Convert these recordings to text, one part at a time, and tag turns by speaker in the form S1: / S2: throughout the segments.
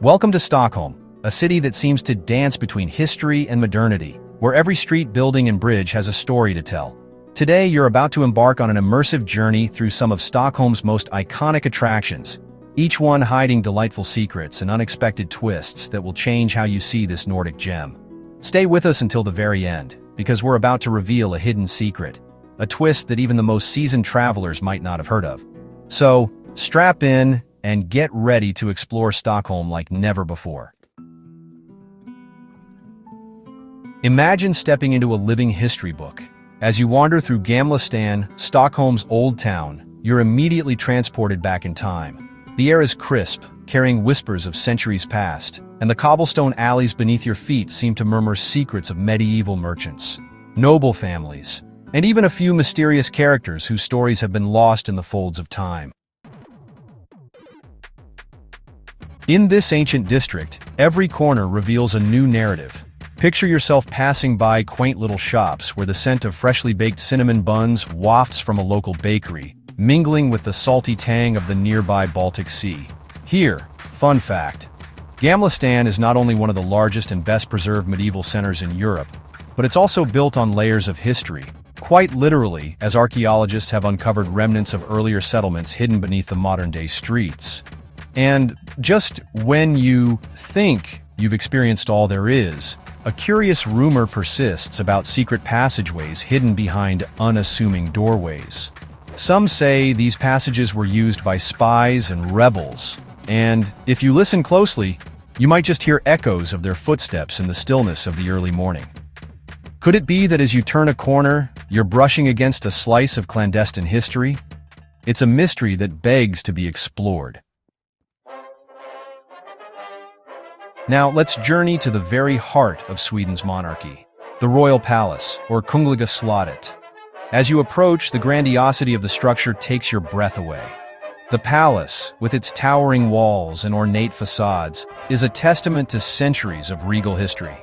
S1: Welcome to Stockholm, a city that seems to dance between history and modernity, where every street, building, and bridge has a story to tell. Today, you're about to embark on an immersive journey through some of Stockholm's most iconic attractions, each one hiding delightful secrets and unexpected twists that will change how you see this Nordic gem. Stay with us until the very end, because we're about to reveal a hidden secret, a twist that even the most seasoned travelers might not have heard of. So, strap in and get ready to explore Stockholm like never before. Imagine stepping into a living history book. As you wander through Gamla Stan, Stockholm's old town, you're immediately transported back in time. The air is crisp, carrying whispers of centuries past, and the cobblestone alleys beneath your feet seem to murmur secrets of medieval merchants, noble families, and even a few mysterious characters whose stories have been lost in the folds of time. In this ancient district, every corner reveals a new narrative. Picture yourself passing by quaint little shops where the scent of freshly baked cinnamon buns wafts from a local bakery, mingling with the salty tang of the nearby Baltic Sea. Here, fun fact, Gamla Stan is not only one of the largest and best-preserved medieval centers in Europe, but it's also built on layers of history, quite literally, as archaeologists have uncovered remnants of earlier settlements hidden beneath the modern-day streets. And just when you think you've experienced all there is, a curious rumor persists about secret passageways hidden behind unassuming doorways. Some say these passages were used by spies and rebels, and if you listen closely, you might just hear echoes of their footsteps in the stillness of the early morning. Could it be that as you turn a corner, you're brushing against a slice of clandestine history? It's a mystery that begs to be explored. Now, let's journey to the very heart of Sweden's monarchy, the Royal Palace, or Kungliga slottet. As you approach, the grandiosity of the structure takes your breath away. The palace, with its towering walls and ornate facades, is a testament to centuries of regal history.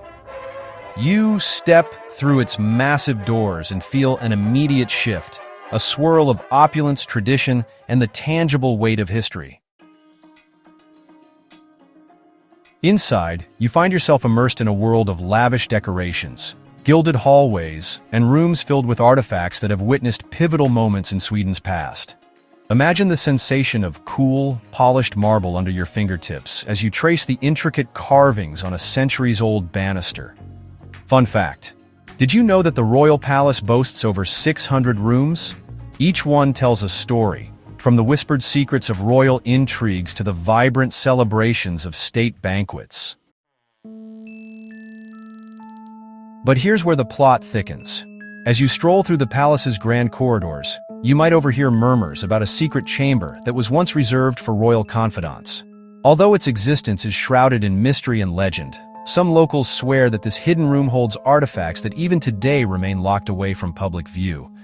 S1: You step through its massive doors and feel an immediate shift, a swirl of opulence, tradition, and the tangible weight of history. Inside, you find yourself immersed in a world of lavish decorations, gilded hallways, and rooms filled with artifacts that have witnessed pivotal moments in Sweden's past. Imagine the sensation of cool, polished marble under your fingertips as you trace the intricate carvings on a centuries-old banister. Fun fact, did you know that the Royal Palace boasts over 600 rooms? Each one tells a story, from the whispered secrets of royal intrigues to the vibrant celebrations of state banquets. But here's where the plot thickens. As you stroll through the palace's grand corridors, you might overhear murmurs about a secret chamber that was once reserved for royal confidants. Although its existence is shrouded in mystery and legend, some locals swear that this hidden room holds artifacts that even today remain locked away from public view.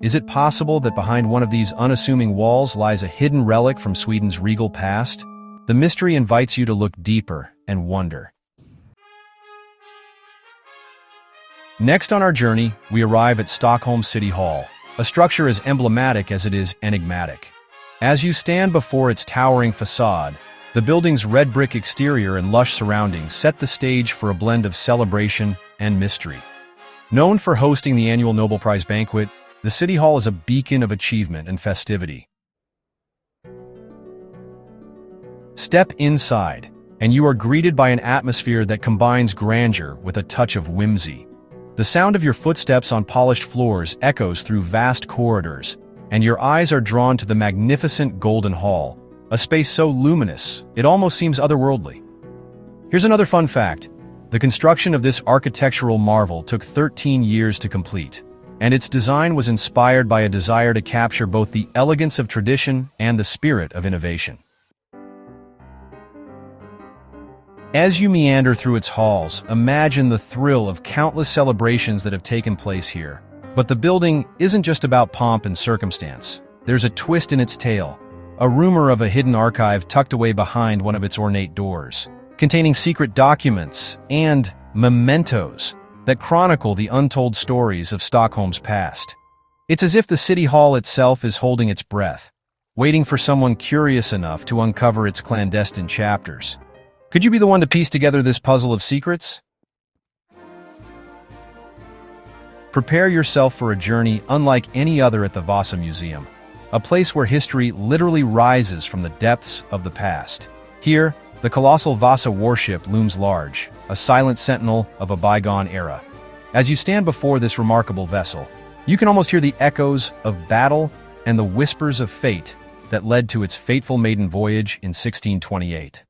S1: Is it possible that behind one of these unassuming walls lies a hidden relic from Sweden's regal past? The mystery invites you to look deeper and wonder. Next on our journey, we arrive at Stockholm City Hall, a structure as emblematic as it is enigmatic. As you stand before its towering facade, the building's red brick exterior and lush surroundings set the stage for a blend of celebration and mystery. Known for hosting the annual Nobel Prize banquet, the City Hall is a beacon of achievement and festivity. Step inside, and you are greeted by an atmosphere that combines grandeur with a touch of whimsy. The sound of your footsteps on polished floors echoes through vast corridors, and your eyes are drawn to the magnificent Golden Hall, a space so luminous, it almost seems otherworldly. Here's another fun fact. The construction of this architectural marvel took 13 years to complete, and its design was inspired by a desire to capture both the elegance of tradition and the spirit of innovation. As you meander through its halls, imagine the thrill of countless celebrations that have taken place here. But the building isn't just about pomp and circumstance. There's a twist in its tale, a rumor of a hidden archive tucked away behind one of its ornate doors, containing secret documents and mementos that chronicle the untold stories of Stockholm's past. It's as if the City Hall itself is holding its breath, waiting for someone curious enough to uncover its clandestine chapters. Could you be the one to piece together this puzzle of secrets? Prepare yourself for a journey unlike any other at the Vasa Museum, a place where history literally rises from the depths of the past. Here, the colossal Vasa warship looms large, a silent sentinel of a bygone era. As you stand before this remarkable vessel, you can almost hear the echoes of battle and the whispers of fate that led to its fateful maiden voyage in 1628.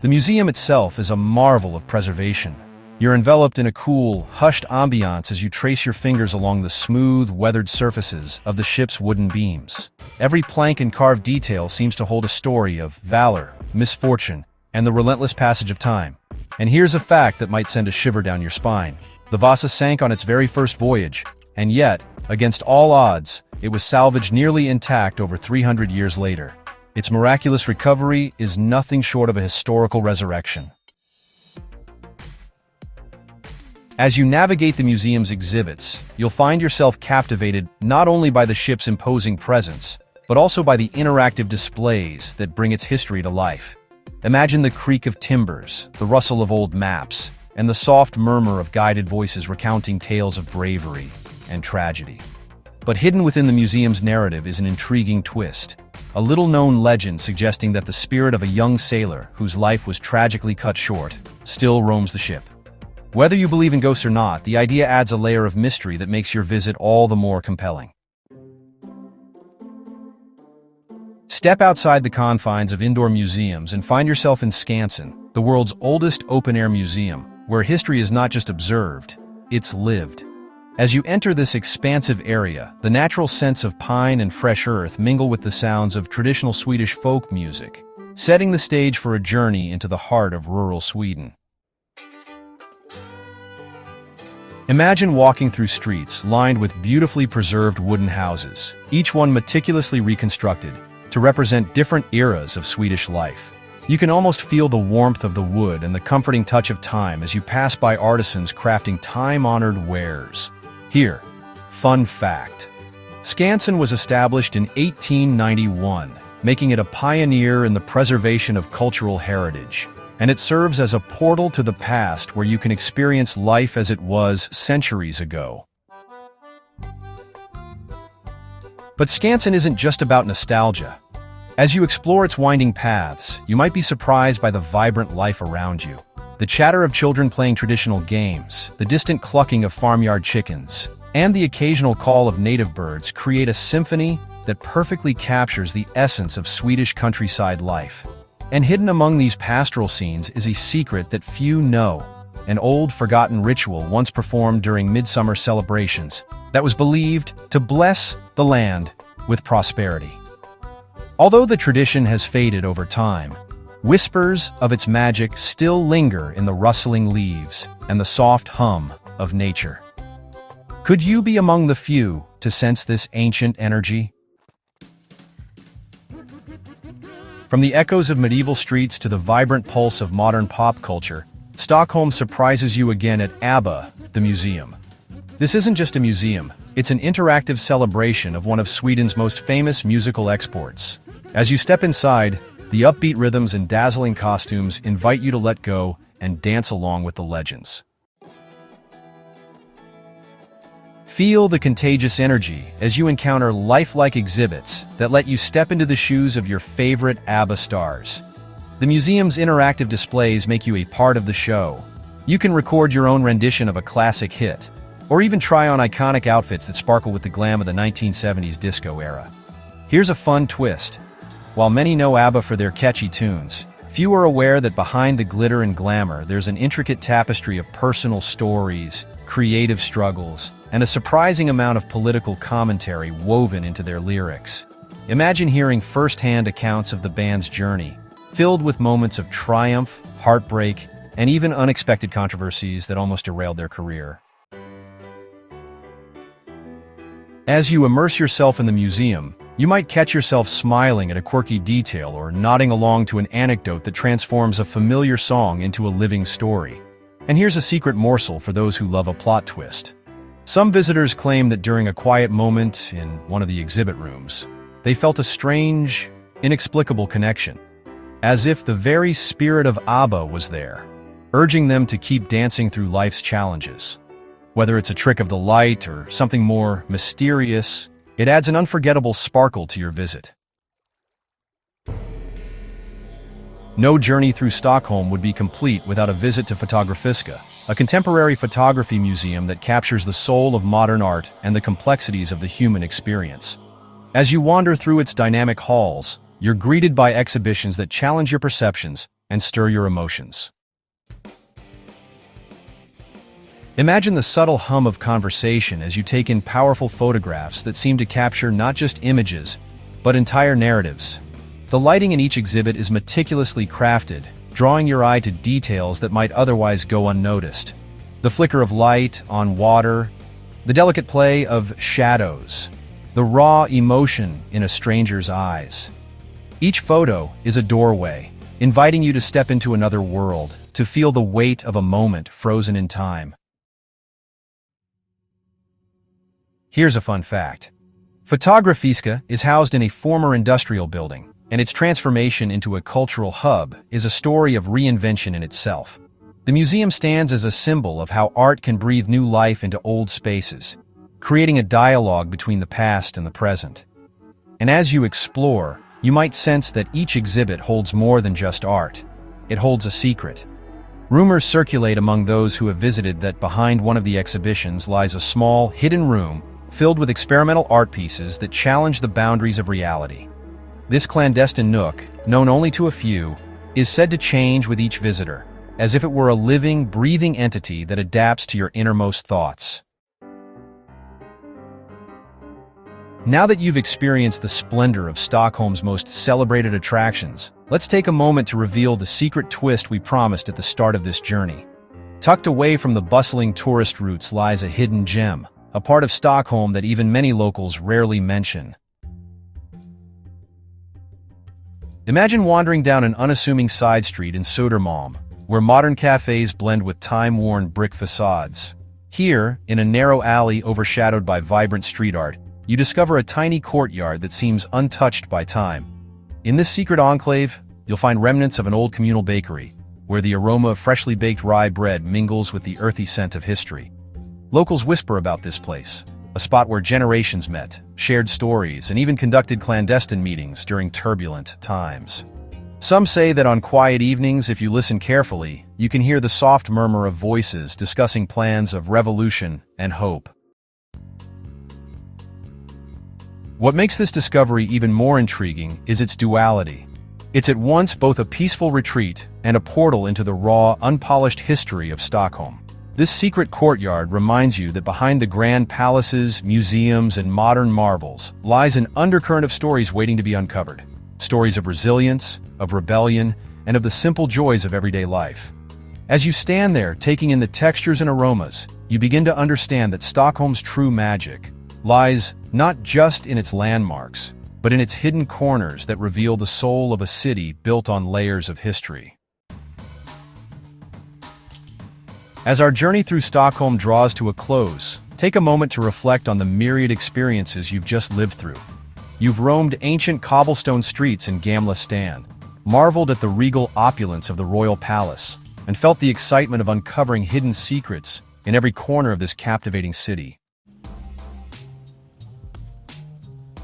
S1: The museum itself is a marvel of preservation. You're enveloped in a cool, hushed ambiance as you trace your fingers along the smooth, weathered surfaces of the ship's wooden beams. Every plank and carved detail seems to hold a story of valor, misfortune, and the relentless passage of time. And here's a fact that might send a shiver down your spine. The Vasa sank on its very first voyage, and yet, against all odds, it was salvaged nearly intact over 300 years later. Its miraculous recovery is nothing short of a historical resurrection. As you navigate the museum's exhibits, you'll find yourself captivated not only by the ship's imposing presence, but also by the interactive displays that bring its history to life. Imagine the creak of timbers, the rustle of old maps, and the soft murmur of guided voices recounting tales of bravery and tragedy. But hidden within the museum's narrative is an intriguing twist, a little-known legend suggesting that the spirit of a young sailor whose life was tragically cut short still roams the ship. Whether you believe in ghosts or not, the idea adds a layer of mystery that makes your visit all the more compelling. Step outside the confines of indoor museums and find yourself in Skansen, the world's oldest open-air museum, where history is not just observed, it's lived. As you enter this expansive area, the natural scents of pine and fresh earth mingle with the sounds of traditional Swedish folk music, setting the stage for a journey into the heart of rural Sweden. Imagine walking through streets lined with beautifully preserved wooden houses, each one meticulously reconstructed to represent different eras of Swedish life. You can almost feel the warmth of the wood and the comforting touch of time as you pass by artisans crafting time-honored wares. Here, fun fact. Skansen was established in 1891, making it a pioneer in the preservation of cultural heritage. And it serves as a portal to the past where you can experience life as it was centuries ago. But Skansen isn't just about nostalgia. As you explore its winding paths, you might be surprised by the vibrant life around you. The chatter of children playing traditional games, the distant clucking of farmyard chickens, and the occasional call of native birds create a symphony that perfectly captures the essence of Swedish countryside life. And hidden among these pastoral scenes is a secret that few know, an old forgotten ritual once performed during midsummer celebrations that was believed to bless the land with prosperity. Although the tradition has faded over time, whispers of its magic still linger in the rustling leaves and the soft hum of nature. Could you be among the few to sense this ancient energy? From the echoes of medieval streets to the vibrant pulse of modern pop culture, Stockholm surprises you again at ABBA, the museum. This isn't just a museum, it's an interactive celebration of one of Sweden's most famous musical exports. As you step inside, the upbeat rhythms and dazzling costumes invite you to let go and dance along with the legends. Feel the contagious energy as you encounter lifelike exhibits that let you step into the shoes of your favorite ABBA stars. The museum's interactive displays make you a part of the show. You can record your own rendition of a classic hit, or even try on iconic outfits that sparkle with the glam of the 1970s disco era. Here's a fun twist. While many know ABBA for their catchy tunes, few are aware that behind the glitter and glamour, there's an intricate tapestry of personal stories, creative struggles, and a surprising amount of political commentary woven into their lyrics. Imagine hearing first-hand accounts of the band's journey, filled with moments of triumph, heartbreak, and even unexpected controversies that almost derailed their career. As you immerse yourself in the museum, you might catch yourself smiling at a quirky detail or nodding along to an anecdote that transforms a familiar song into a living story. And here's a secret morsel for those who love a plot twist. Some visitors claim that during a quiet moment in one of the exhibit rooms, they felt a strange, inexplicable connection, as if the very spirit of ABBA was there, urging them to keep dancing through life's challenges. Whether it's a trick of the light or something more mysterious, it adds an unforgettable sparkle to your visit. No journey through Stockholm would be complete without a visit to Fotografiska, a contemporary photography museum that captures the soul of modern art and the complexities of the human experience. As you wander through its dynamic halls, you're greeted by exhibitions that challenge your perceptions and stir your emotions. Imagine the subtle hum of conversation as you take in powerful photographs that seem to capture not just images, but entire narratives. The lighting in each exhibit is meticulously crafted, drawing your eye to details that might otherwise go unnoticed. The flicker of light on water, the delicate play of shadows, the raw emotion in a stranger's eyes. Each photo is a doorway, inviting you to step into another world, to feel the weight of a moment frozen in time. Here's a fun fact. Fotografiska is housed in a former industrial building, and its transformation into a cultural hub is a story of reinvention in itself. The museum stands as a symbol of how art can breathe new life into old spaces, creating a dialogue between the past and the present. And as you explore, you might sense that each exhibit holds more than just art. It holds a secret. Rumors circulate among those who have visited that behind one of the exhibitions lies a small, hidden room filled with experimental art pieces that challenge the boundaries of reality. This clandestine nook, known only to a few, is said to change with each visitor, as if it were a living, breathing entity that adapts to your innermost thoughts. Now that you've experienced the splendor of Stockholm's most celebrated attractions, let's take a moment to reveal the secret twist we promised at the start of this journey. Tucked away from the bustling tourist routes lies a hidden gem, a part of Stockholm that even many locals rarely mention. Imagine wandering down an unassuming side street in Södermalm, where modern cafes blend with time-worn brick facades. Here, in a narrow alley overshadowed by vibrant street art, you discover a tiny courtyard that seems untouched by time. In this secret enclave, you'll find remnants of an old communal bakery, where the aroma of freshly baked rye bread mingles with the earthy scent of history. Locals whisper about this place, a spot where generations met, shared stories, and even conducted clandestine meetings during turbulent times. Some say that on quiet evenings, if you listen carefully, you can hear the soft murmur of voices discussing plans of revolution and hope. What makes this discovery even more intriguing is its duality. It's at once both a peaceful retreat and a portal into the raw, unpolished history of Stockholm. This secret courtyard reminds you that behind the grand palaces, museums, and modern marvels lies an undercurrent of stories waiting to be uncovered. Stories of resilience, of rebellion, and of the simple joys of everyday life. As you stand there, taking in the textures and aromas, you begin to understand that Stockholm's true magic lies not just in its landmarks, but in its hidden corners that reveal the soul of a city built on layers of history. As our journey through Stockholm draws to a close, take a moment to reflect on the myriad experiences you've just lived through. You've roamed ancient cobblestone streets in Gamla Stan, marveled at the regal opulence of the royal palace, and felt the excitement of uncovering hidden secrets in every corner of this captivating city.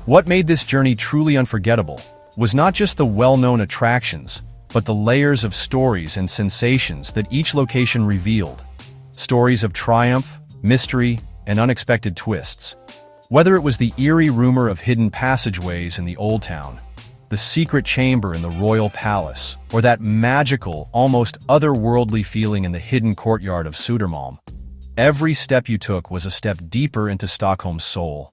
S1: What made this journey truly unforgettable was not just the well-known attractions, but the layers of stories and sensations that each location revealed. Stories of triumph, mystery, and unexpected twists. Whether it was the eerie rumor of hidden passageways in the Old Town, the secret chamber in the royal palace, or that magical, almost otherworldly feeling in the hidden courtyard of Södermalm, every step you took was a step deeper into Stockholm's soul.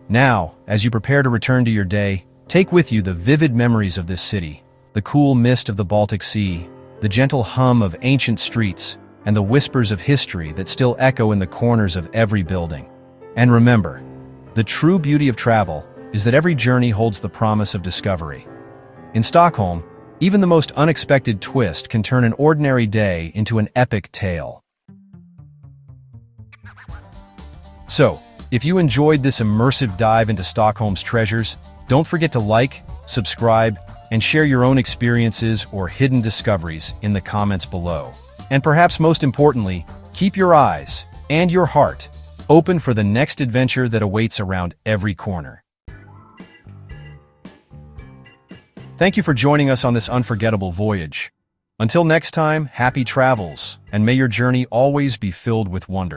S1: Now, as you prepare to return to your day, take with you the vivid memories of this city, the cool mist of the Baltic Sea, the gentle hum of ancient streets, and the whispers of history that still echo in the corners of every building. And remember, the true beauty of travel is that every journey holds the promise of discovery. In Stockholm, even the most unexpected twist can turn an ordinary day into an epic tale. So, If you enjoyed this immersive dive into Stockholm's treasures, don't forget to like, subscribe, and share your own experiences or hidden discoveries in the comments below. And perhaps most importantly, keep your eyes and your heart open for the next adventure that awaits around every corner. Thank you for joining us on this unforgettable voyage. Until next time, happy travels, and may your journey always be filled with wonder.